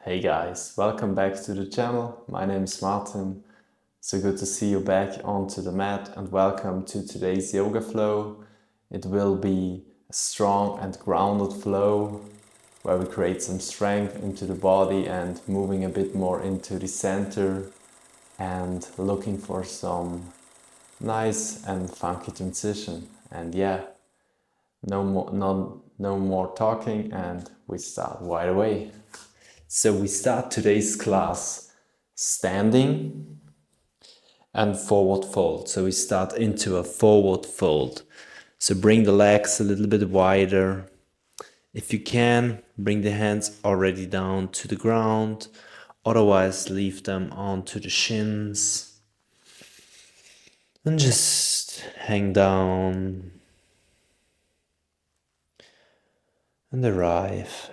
Hey guys, welcome back to the channel. My name is Martin. So good to see you back onto the mat and welcome to today's yoga flow. It will be a strong and grounded flow where we create some strength into the body and moving a bit more into the center and looking for some nice and funky transition. And yeah, no more talking and we start right away. So we start today's class standing and forward fold. So we start into a forward fold. So bring the legs a little bit wider. If you can, bring the hands already down to the ground. Otherwise, leave them onto the shins. And just hang down and arrive.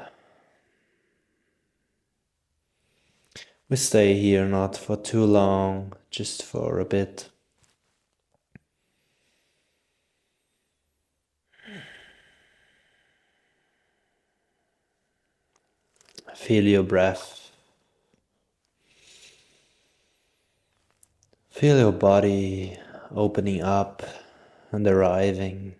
We stay here not for too long, just for a bit. Feel your breath. Feel your body opening up and arriving.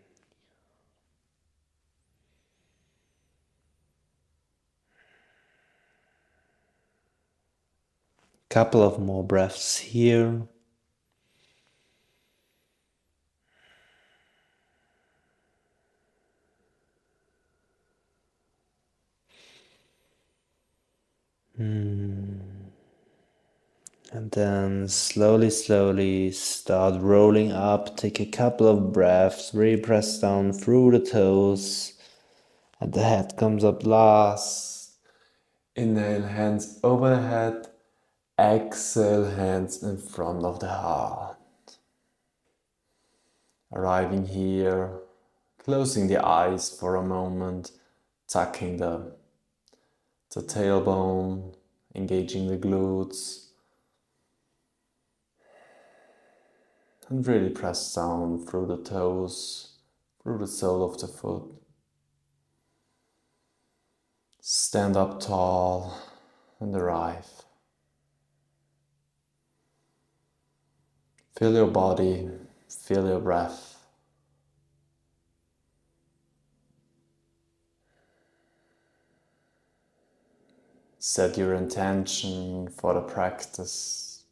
Couple of more breaths here. And then slowly start rolling up. Take a couple of breaths. Really press down through the toes. And the head comes up last. Inhale, hands over the head. Exhale, hands in front of the heart. Arriving here, closing the eyes for a moment, tucking the tailbone, engaging the glutes, and really press down through the toes, through the sole of the foot. Stand up tall and arrive. Feel your body, feel your breath. Set your intention for the practice.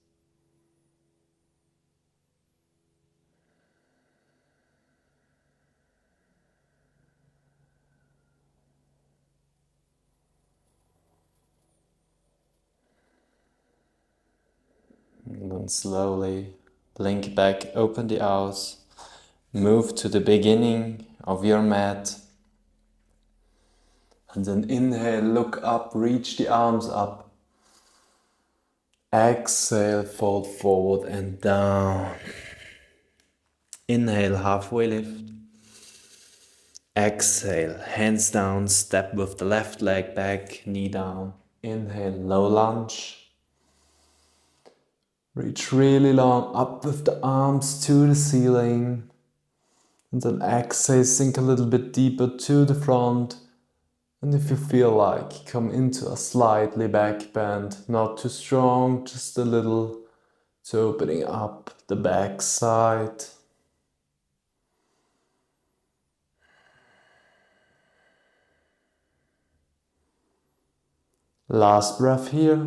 And then slowly blink back, open the eyes, move to the beginning of your mat. And then inhale, look up, reach the arms up. Exhale, fold forward and down. Inhale, halfway lift. Exhale, hands down, step with the left leg back, knee down. Inhale, low lunge. Reach really long, up with the arms to the ceiling. And then exhale, sink a little bit deeper to the front. And if you feel like, come into a slightly back bend, not too strong, just a little, to opening up the back side. Last breath here.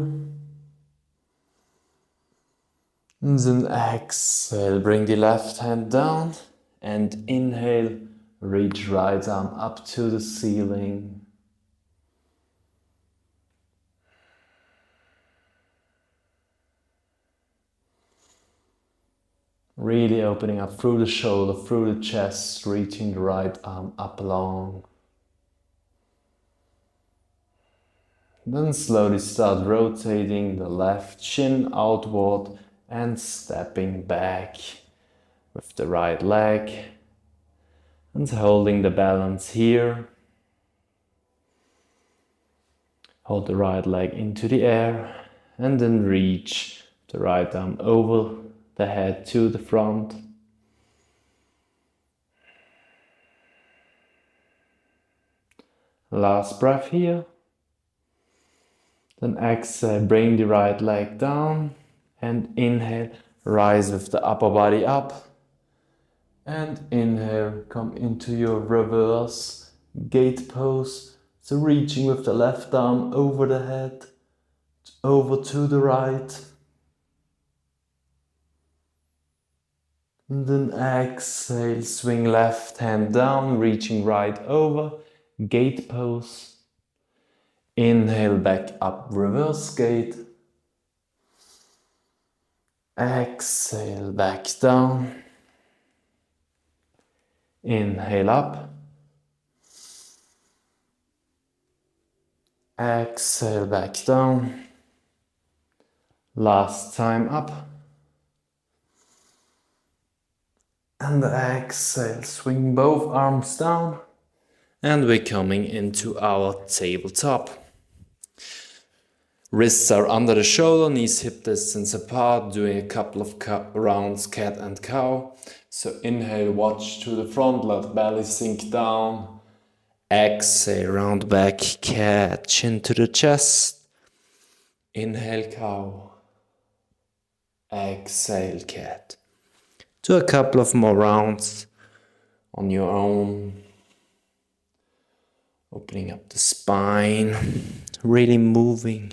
And then exhale, bring the left hand down and inhale, reach right arm up to the ceiling. Really opening up through the shoulder, through the chest, reaching the right arm up long. Then slowly start rotating the left shin outward and stepping back with the right leg and holding the balance here. Hold the right leg into the air and then reach the right arm over the head to the front. Last breath here. Then exhale, bring the right leg down. And inhale, rise with the upper body up. And inhale, come into your reverse gate pose. So reaching with the left arm over the head, over to the right. And then exhale, swing left hand down, reaching right over, gate pose. Inhale, back up, reverse gate. Exhale, back down. Inhale up. Exhale, back down. Last time up. And exhale, swing both arms down. And we're coming into our tabletop. Wrists are under the shoulder, knees hip distance apart, doing a couple of rounds cat and cow. So inhale, watch to the front, let belly sink down. Exhale, round back, cat, chin to the chest. Inhale, cow. Exhale, cat. Do a couple of more rounds on your own. Opening up the spine, really moving.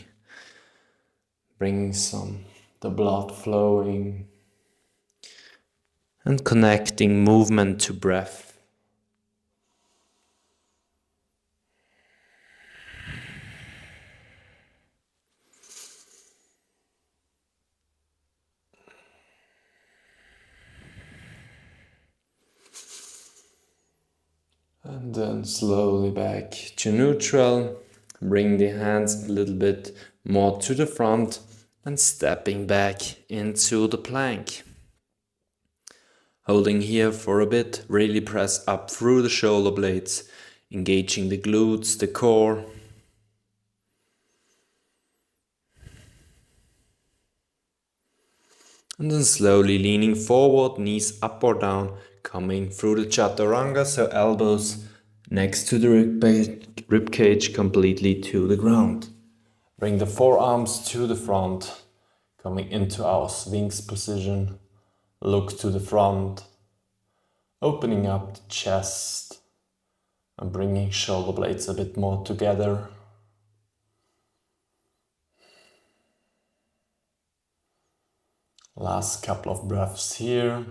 Bringing the blood flowing. And connecting movement to breath. And then slowly back to neutral. Bring the hands a little bit more to the front and stepping back into the plank. Holding here for a bit, really press up through the shoulder blades, engaging the glutes, the core. And then slowly leaning forward, knees up or down, coming through the chaturanga, so elbows next to the rib cage, completely to the ground. Bring the forearms to the front, coming into our Sphinx position. Look to the front, opening up the chest and bringing shoulder blades a bit more together. Last couple of breaths here.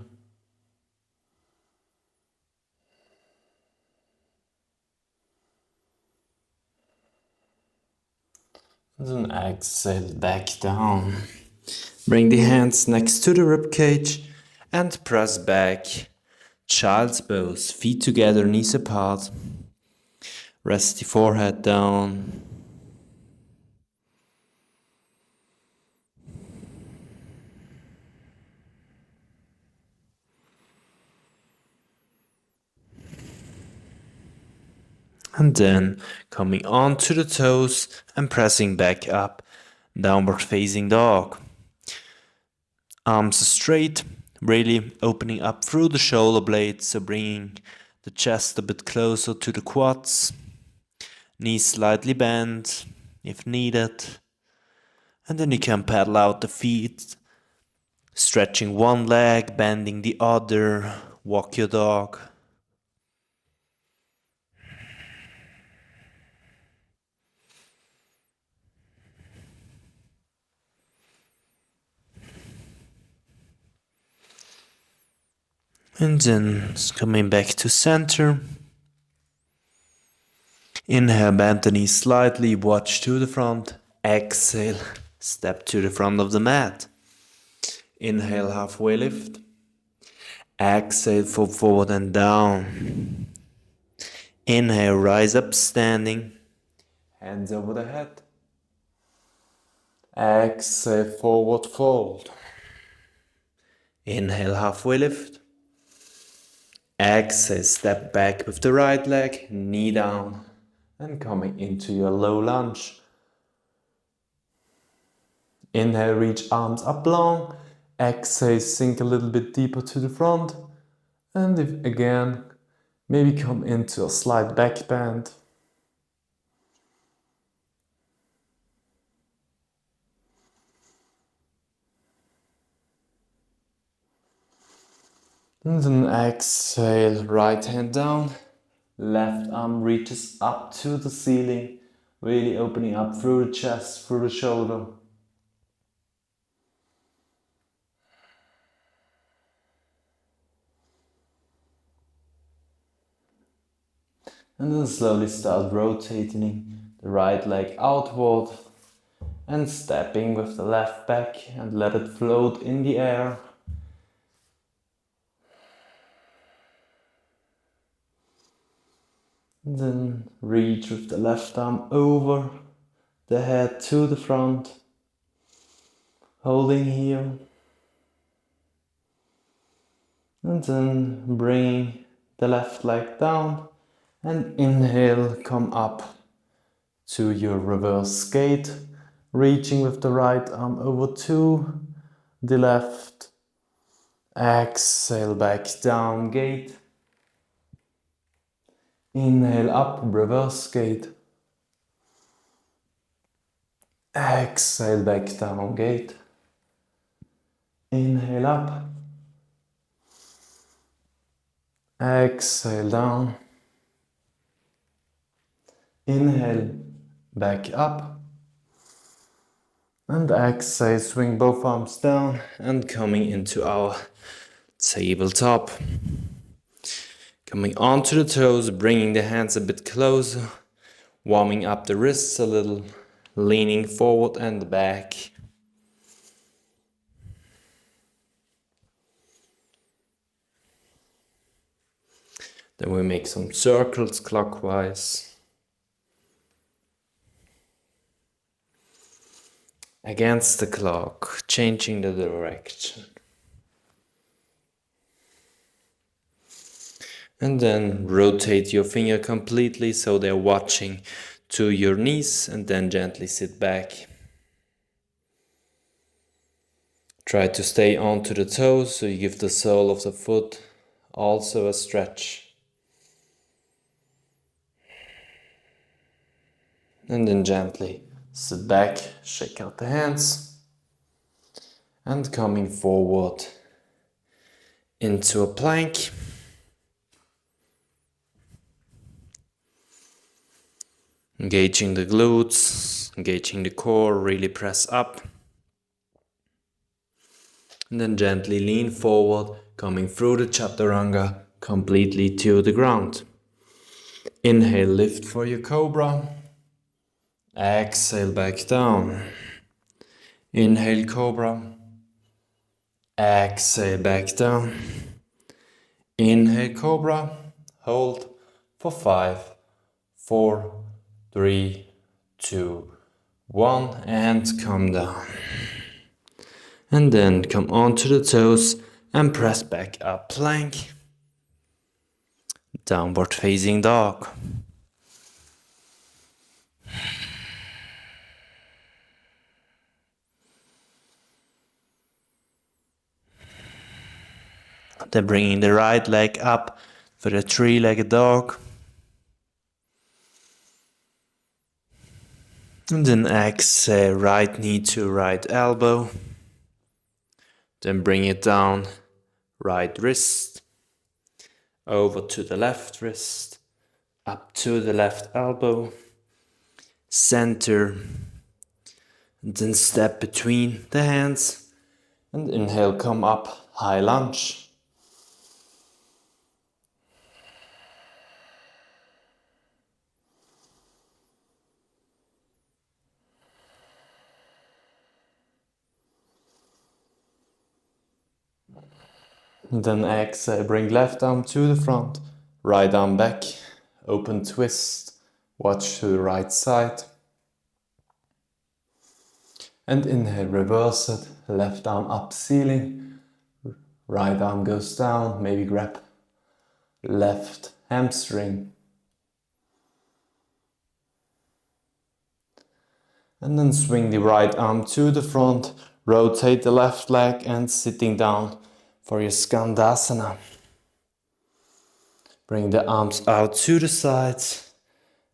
And then exhale back down. Bring the hands next to the rib cage and press back. Child's pose, feet together, knees apart. Rest the forehead down. And then coming onto the toes and pressing back up, downward facing dog. Arms straight, really opening up through the shoulder blades, so bringing the chest a bit closer to the quads. Knees slightly bent if needed. And then you can pedal out the feet, stretching one leg, bending the other, walk your dog. And then coming back to center. Inhale, bend the knees slightly, watch to the front. Exhale, step to the front of the mat. Inhale, halfway lift. Exhale, fall forward and down. Inhale, rise up standing. Hands over the head. Exhale, forward fold. Inhale, halfway lift. Exhale, step back with the right leg, knee down, and coming into your low lunge. Inhale, reach arms up long. Exhale, sink a little bit deeper to the front. And if again, maybe come into a slight back bend. And then exhale, right hand down, left arm reaches up to the ceiling, really opening up through the chest, through the shoulder. And then slowly start rotating the right leg outward and stepping with the left back and let it float in the air. And then reach with the left arm over the head to the front, holding here. And then bringing the left leg down and inhale, come up to your reverse gate, reaching with the right arm over to the left. Exhale, back down gate. Inhale up, reverse gate. Exhale, back down gate. Inhale up. Exhale down. Inhale, back up. And exhale, swing both arms down and coming into our tabletop. Coming onto the toes, bringing the hands a bit closer, warming up the wrists a little, leaning forward and back. Then we make some circles clockwise. Against the clock, changing the direction. And then rotate your finger completely so they're watching to your knees, and then gently sit back. Try to stay onto the toes so you give the sole of the foot also a stretch. And then gently sit back, shake out the hands, and coming forward into a plank. Engaging the glutes, engaging the core, really press up. And then gently lean forward, coming through the chaturanga completely to the ground. Inhale, lift for your cobra. Exhale, back down. Inhale, cobra. Exhale, back down. Inhale, cobra. Hold for 5, 4, 3, 2, 1, and come down. And then come onto the toes and press back up, plank. Downward facing dog. Then bringing the right leg up for the three-legged dog. And then exhale, right knee to right elbow. Then bring it down, right wrist, over to the left wrist, up to the left elbow, center, and then step between the hands, and inhale, come up, high lunge. And then exhale, bring left arm to the front, right arm back, open twist, watch to the right side. And inhale, reverse it, left arm up ceiling, right arm goes down, maybe grab left hamstring. And then swing the right arm to the front, rotate the left leg and sitting down for your Skandasana. Bring the arms out to the sides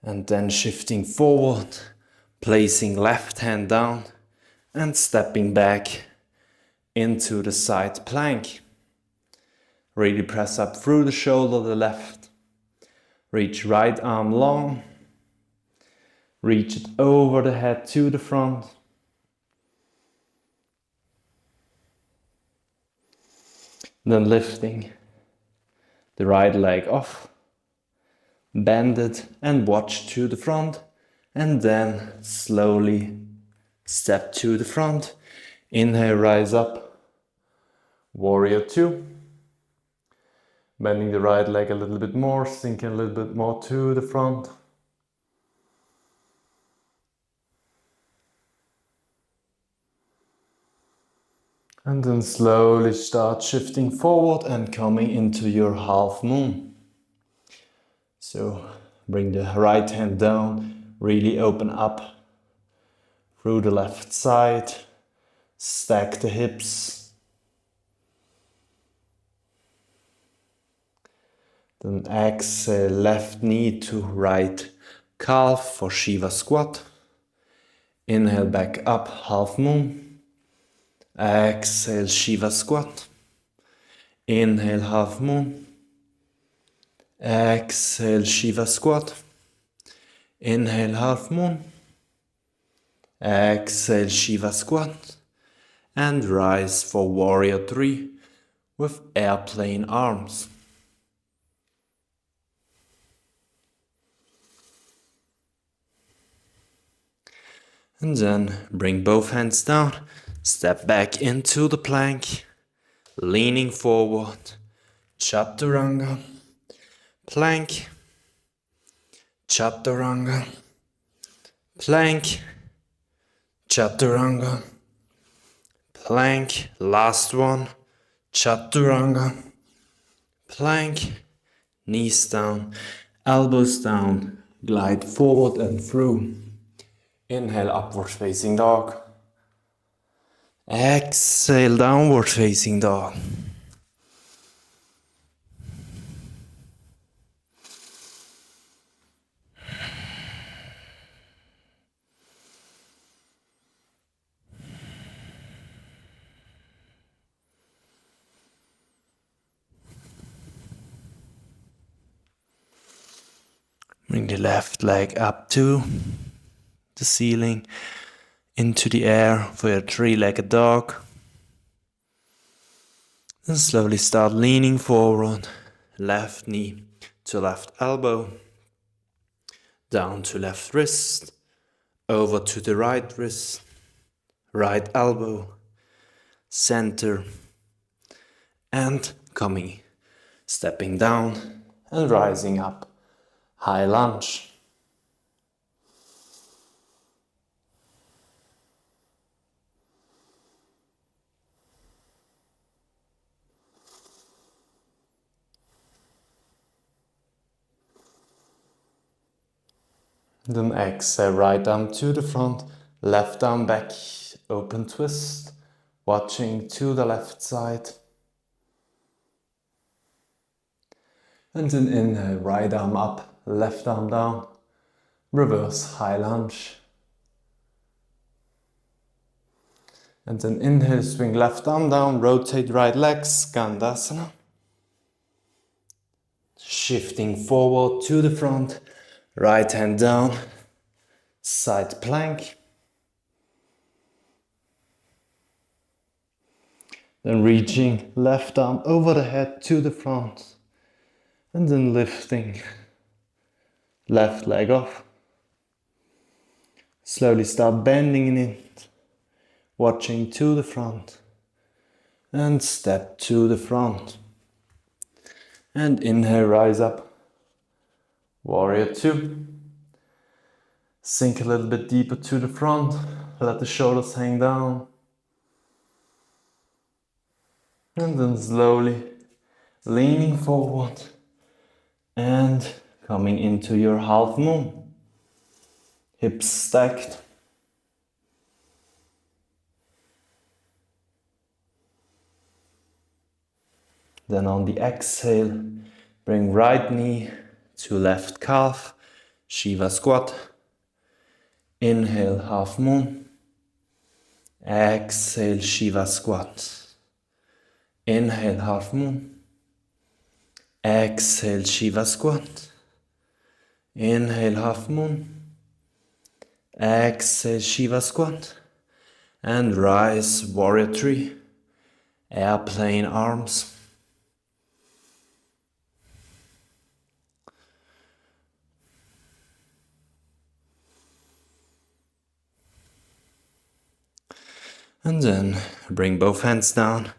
and then shifting forward, placing left hand down and stepping back into the side plank. Really press up through the shoulder, the left. Reach right arm long. Reach it over the head to the front. Then lifting the right leg off. Bend it and watch to the front. And then slowly step to the front. Inhale, rise up. Warrior 2. Bending the right leg a little bit more, sinking a little bit more to the front. And then slowly start shifting forward and coming into your half moon. So bring the right hand down, really open up through the left side, stack the hips. Then exhale, left knee to right calf for Shiva squat. Inhale, back up, half moon. Exhale, Shiva squat. Inhale, half moon. Exhale, Shiva squat. Inhale, half moon. Exhale, Shiva squat. And rise for warrior 3 with airplane arms. And then bring both hands down, step back into the plank, leaning forward, chaturanga, plank, chaturanga, plank, chaturanga, plank, last one, chaturanga, plank, knees down, elbows down, glide forward and through. Inhale, upward facing dog. Exhale, downward facing dog. Bring the left leg up to the ceiling, into the air for your three-legged dog. Then slowly start leaning forward, left knee to left elbow, down to left wrist, over to the right wrist, right elbow, center, and coming, stepping down and rising up, high lunge. Then exhale, right arm to the front, left arm back, open twist, watching to the left side. And then inhale, right arm up, left arm down, reverse high lunge. And then inhale, swing left arm down, rotate right leg, Skandasana. Shifting forward to the front, right hand down, side plank. Then reaching left arm over the head to the front. And then lifting left leg off. Slowly start bending it, watching to the front. And step to the front. And inhale, rise up. Warrior 2. Sink a little bit deeper to the front. Let the shoulders hang down. And then slowly leaning forward and coming into your half moon. Hips stacked. Then on the exhale, bring right knee to left calf, Shiva squat. Inhale, half moon. Exhale, Shiva squat. Inhale, half moon. Exhale, Shiva squat. Inhale, half moon. Exhale, Shiva squat. And rise, warrior three. Airplane arms. And then bring both hands down.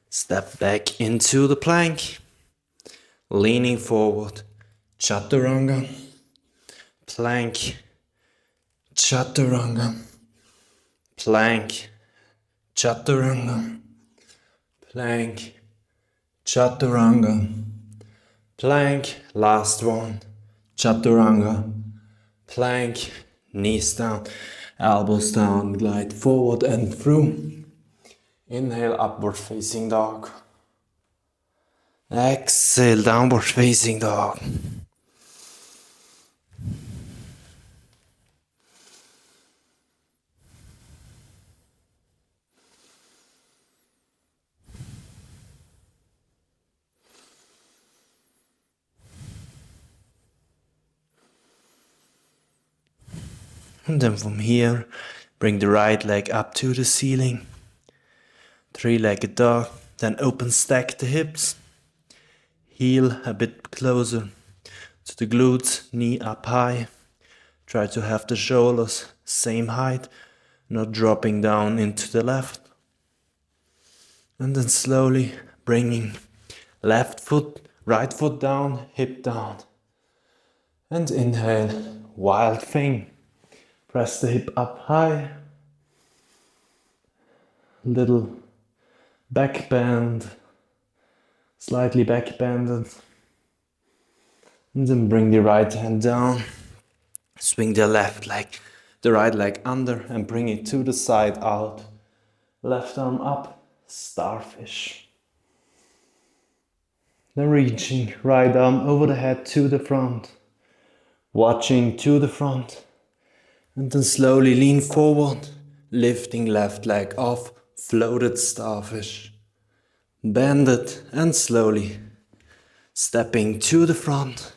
Step back into the plank. Leaning forward. Chaturanga. Plank. Chaturanga. Plank. Chaturanga. Plank. Chaturanga. Plank. Last one. Chaturanga. Plank. Knees down. Elbows down. Glide forward and through. Inhale, upward facing dog. Exhale, downward facing dog. And then from here, bring the right leg up to the ceiling. Three-legged dog. Then open stack the hips. Heel a bit closer to the glutes, knee up high. Try to have the shoulders same height, not dropping down into the left. And then slowly bringing left foot, right foot down, hip down. And inhale, wild thing. Press the hip up high. Little back bend. Slightly back bended. And then bring the right hand down. Swing the left leg, the right leg under and bring it to the side out. Left arm up, starfish. Then reaching right arm over the head to the front. Watching to the front. And then slowly lean forward, lifting left leg off, floated starfish. Bend it and slowly stepping to the front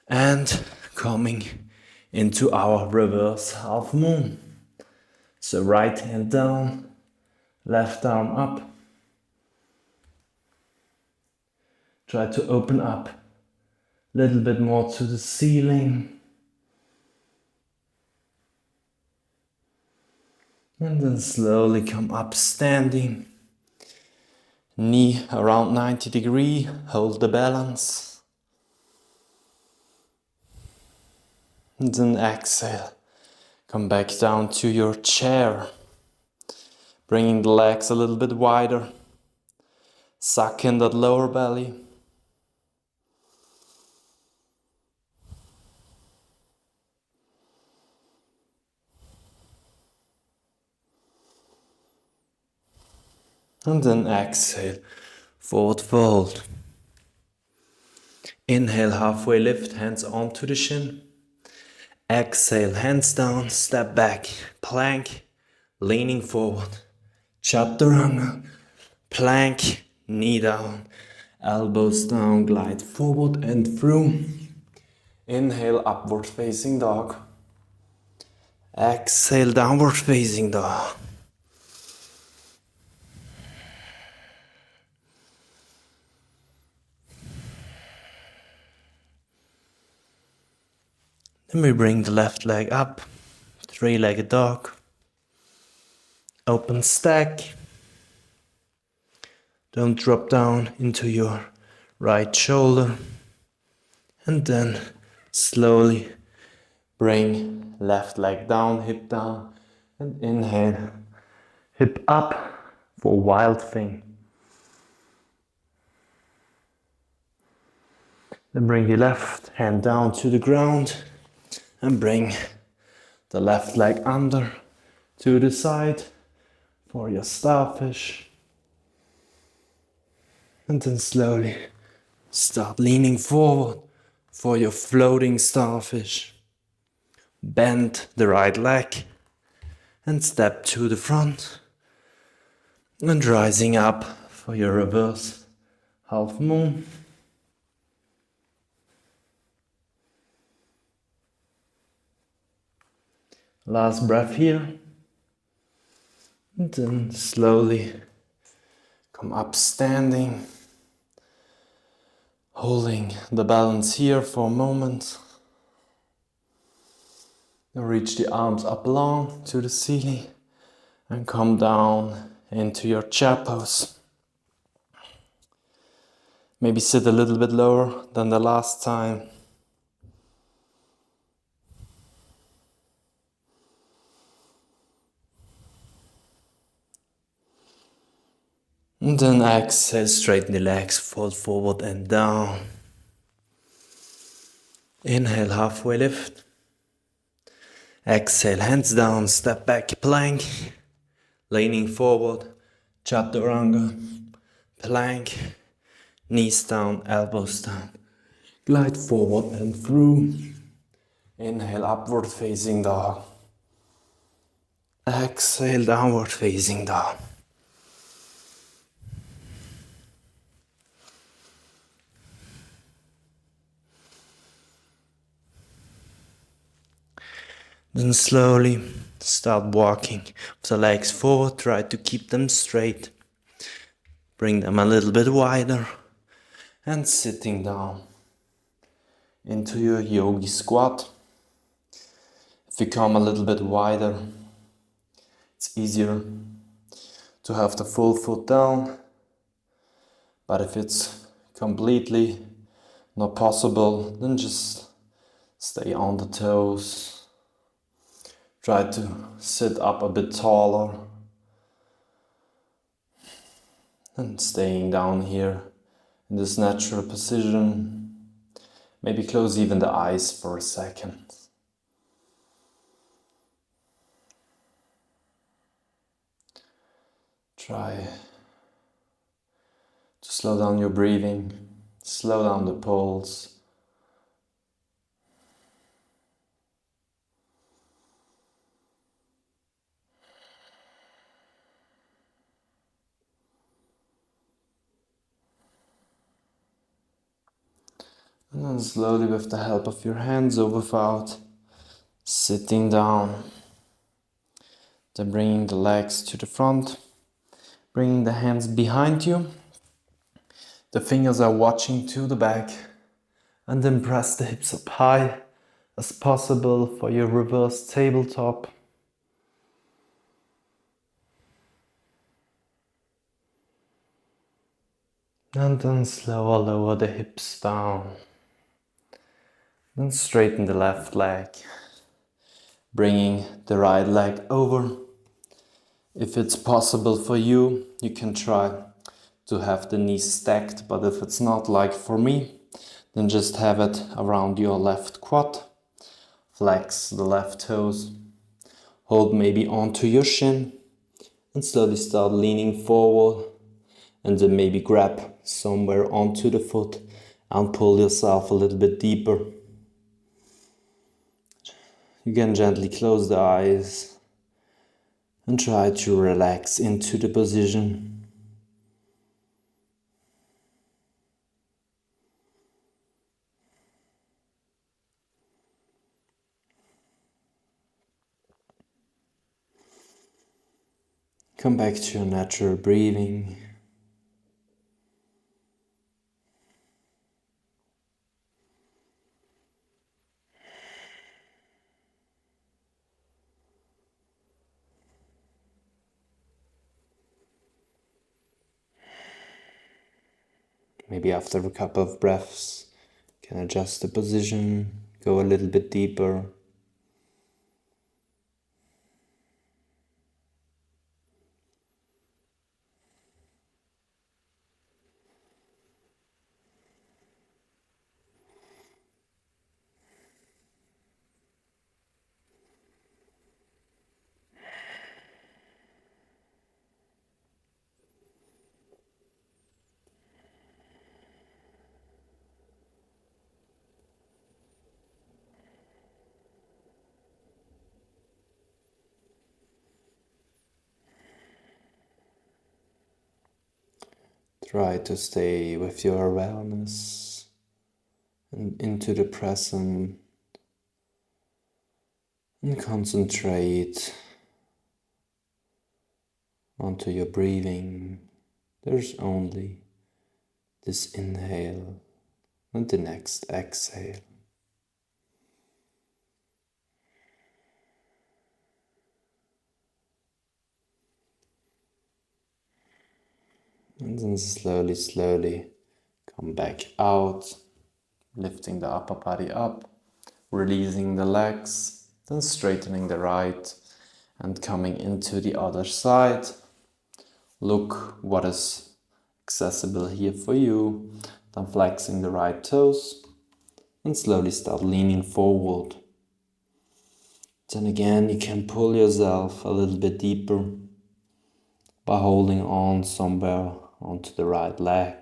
and coming into our reverse half moon. So right hand down, left arm up. Try to open up a little bit more to the ceiling. And then slowly come up standing. Knee around 90 degrees, hold the balance. And then exhale. Come back down to your chair. Bringing the legs a little bit wider. Suck in that lower belly. And then exhale, forward fold. Inhale, halfway lift, hands onto the shin. Exhale, hands down, step back, plank, leaning forward. Chaturanga, plank, knee down, elbows down, glide forward and through. Inhale, upward facing dog. Exhale, downward facing dog. Then we bring the left leg up, three-legged dog, open stack. Don't drop down into your right shoulder. And then slowly bring left leg down, hip down, and inhale, hip up for wild thing. Then bring the left hand down to the ground. And bring the left leg under to the side for your starfish. And then slowly start leaning forward for your floating starfish. Bend the right leg and step to the front. And rising up for your reverse half moon. Last breath here. And then slowly come up standing, holding the balance here for a moment. Now reach the arms up long to the ceiling and come down into your chair pose. Maybe sit a little bit lower than the last time. And then exhale, straighten the legs, fold forward and down. Inhale, halfway lift. Exhale, hands down, step back, plank. Leaning forward, chaturanga, plank. Knees down, elbows down. Glide forward and through. Inhale, upward facing dog. Exhale, downward facing dog. Then slowly start walking with the legs forward. Try to keep them straight. Bring them a little bit wider. And sitting down into your yogi squat. If you come a little bit wider, it's easier to have the full foot down. But if it's completely not possible, then just stay on the toes. Try to sit up a bit taller. And staying down here in this natural position. Maybe close even the eyes for a second. Try to slow down your breathing, slow down the pulse. And then slowly, with the help of your hands or without, sitting down. Then bringing the legs to the front, bringing the hands behind you. The fingers are watching to the back. And then press the hips up high as possible for your reverse tabletop. And then slower lower the hips down. Then straighten the left leg, bringing the right leg over. If it's possible for you, you can try to have the knees stacked, but if it's not, like for me, then just have it around your left quad. Flex the left toes, hold maybe onto your shin, and slowly start leaning forward, and then maybe grab somewhere onto the foot and pull yourself a little bit deeper. You can gently close the eyes and try to relax into the position. Come back to your natural breathing. Maybe after a couple of breaths, you can adjust the position, go a little bit deeper. Try to stay with your awareness and into the present And concentrate onto your breathing. There's only this inhale and the next exhale. And then slowly come back out, lifting the upper body up, releasing the legs, then straightening the right and coming into the other side. Look what is accessible here for you. Then flexing the right toes and slowly start leaning forward. Then again, you can pull yourself a little bit deeper by holding on somewhere onto the right leg.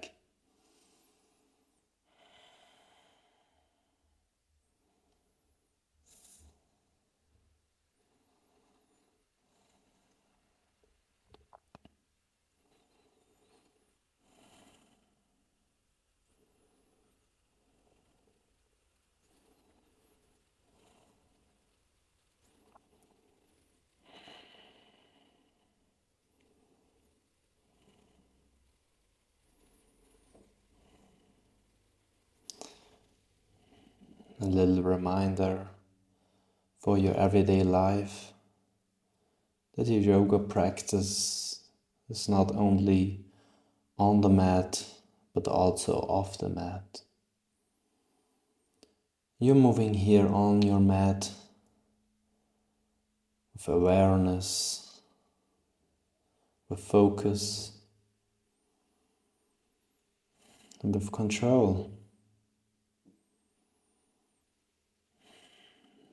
A little reminder for your everyday life that your yoga practice is not only on the mat but also off the mat. You're moving here on your mat with awareness, with focus, and with control.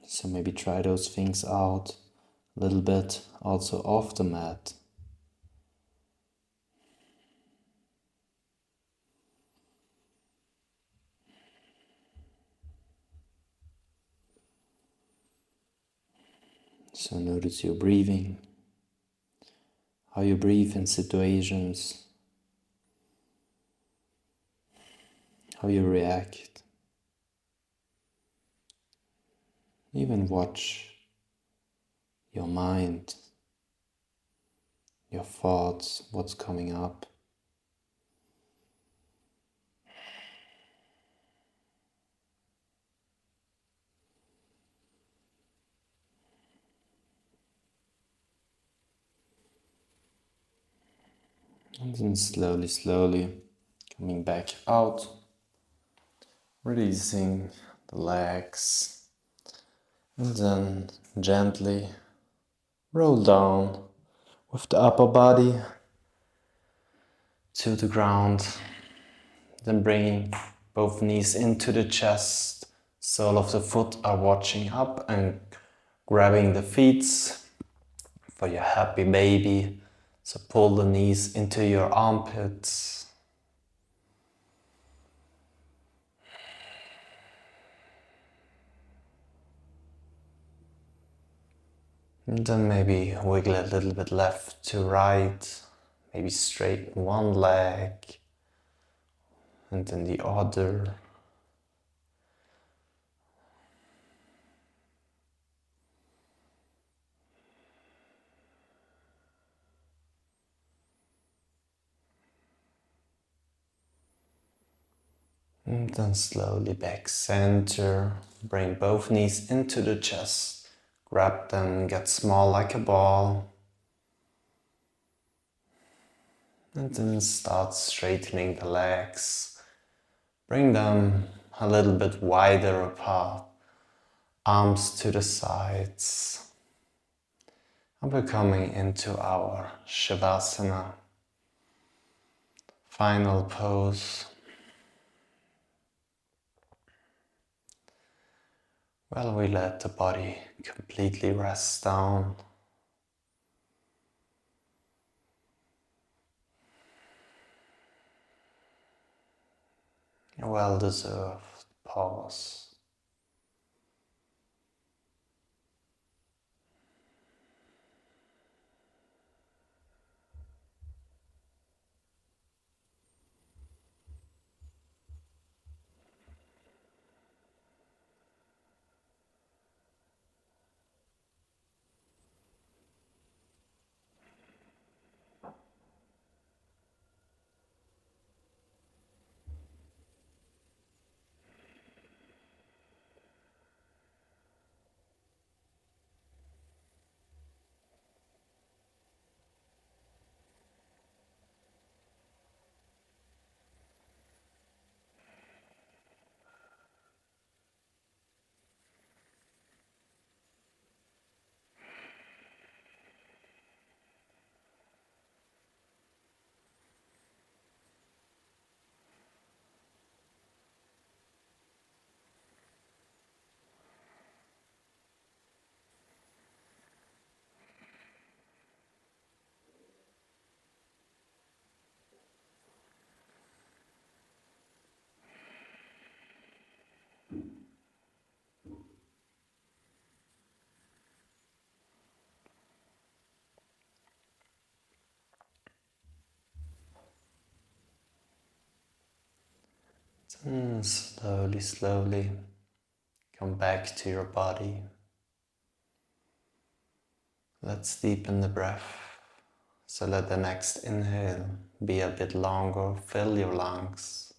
So maybe try those things out a little bit also off the mat. So notice your breathing, how you breathe in situations, how you react. Even watch your mind, your thoughts, what's coming up. And then slowly coming back out, releasing the legs, and then gently roll down with the upper body to the ground, then bringing both knees into the chest, sole of the foot are watching up and grabbing the feet for your happy baby. So pull the knees into your armpits. And then maybe wiggle a little bit left to right, maybe straighten one leg and then the other. And then slowly back center, bring both knees into the chest, grab them, get small like a ball. And then start straightening the legs, bring them a little bit wider apart, arms to the sides. And we're coming into our Shavasana, final pose. Well, we let the body completely rest down. A well-deserved pause. Slowly, slowly come back to your body. Let's deepen the breath. So let the next inhale be a bit longer, fill your lungs.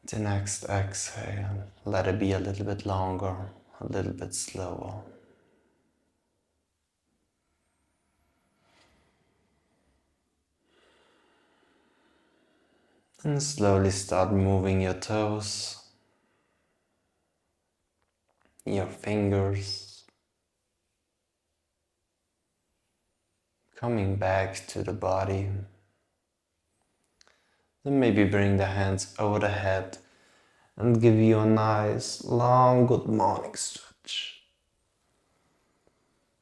The next exhale, let it be a little bit longer, a little bit slower. And slowly start moving your toes, your fingers, coming back to the body. Then maybe bring the hands over the head and give you a nice long good morning stretch.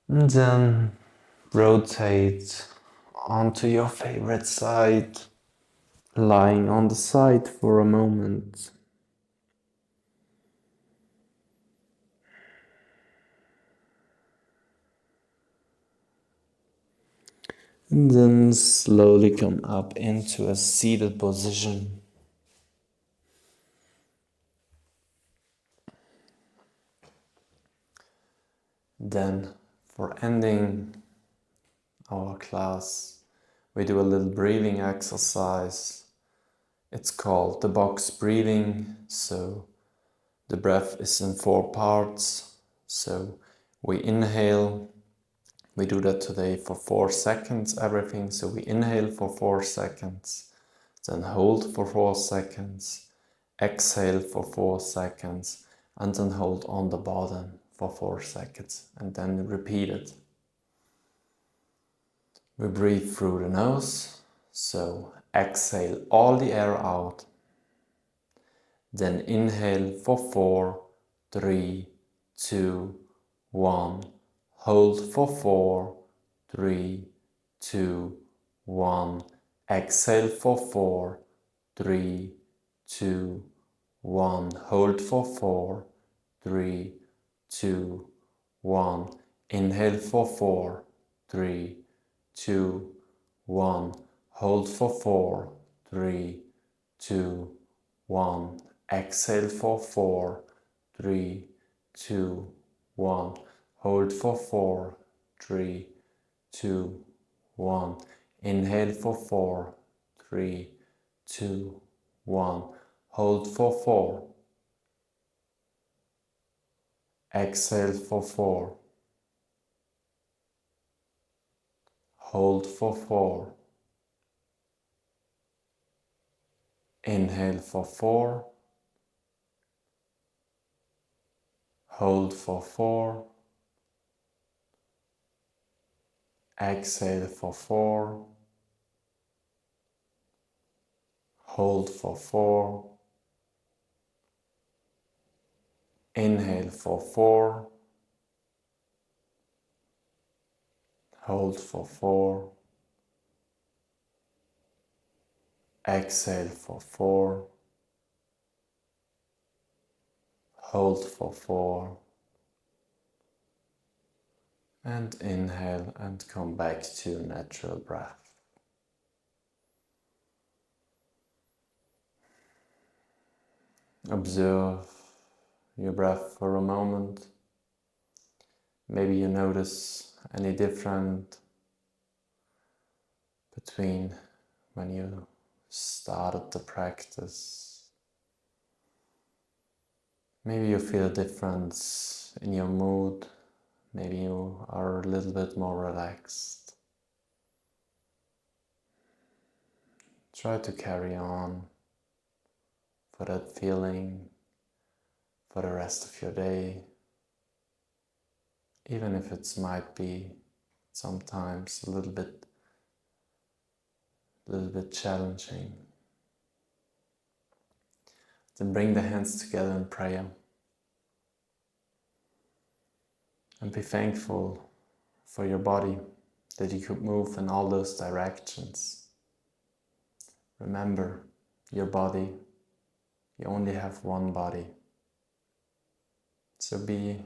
And then rotate onto your favorite side, lying on the side for a moment. And then slowly come up into a seated position. Then, for ending our class, we do a little breathing exercise. It's called the box breathing. So the breath is in 4 parts. So we inhale. We do that today for 4 seconds, everything. So we inhale for 4 seconds, then hold for 4 seconds, exhale for 4 seconds, and then hold on the bottom for 4 seconds, and then repeat it. We breathe through the nose, so exhale all the air out, then inhale for 4, 3, 2, 1, hold for 4, 3, 2, 1, exhale for 4, 3, 2, 1, hold for 4, 3, 2, 1, inhale for 4, 3, 2, 1, hold for 4, 3, 2, 1, exhale for 4, 3, 2, 1, hold for 4, 3, 2, 1, inhale for 4, 3, 2, 1, hold for 4, exhale for 4, hold for 4, inhale for 4, hold for 4, exhale for 4, hold for 4, inhale for 4, hold for 4, exhale for 4, hold for 4, and inhale and come back to natural breath. Observe your breath for a moment. Maybe you notice any different between when you started the practice. Maybe you feel a difference in your mood. Maybe you are a little bit more relaxed. Try to carry on for that feeling for the rest of your day, even if it might be sometimes a little bit challenging. Then bring the hands together in prayer and be thankful for your body, that you could move in all those directions. Remember, your body, you only have one body. So be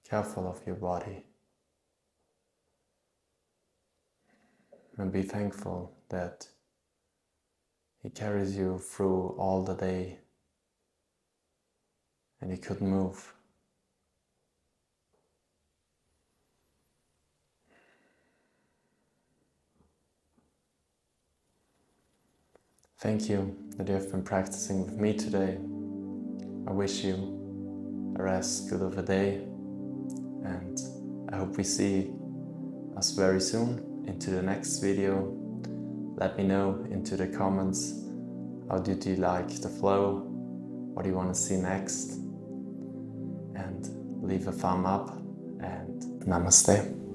careful of your body and be thankful that He carries you through all the day and you couldn't move. Thank you that you have been practicing with me today. I wish you a rest good of a day, and I hope we see us very soon into the next video. Let me know into the comments, how did you like the flow? What do you want to see next? And leave a thumb up, and namaste.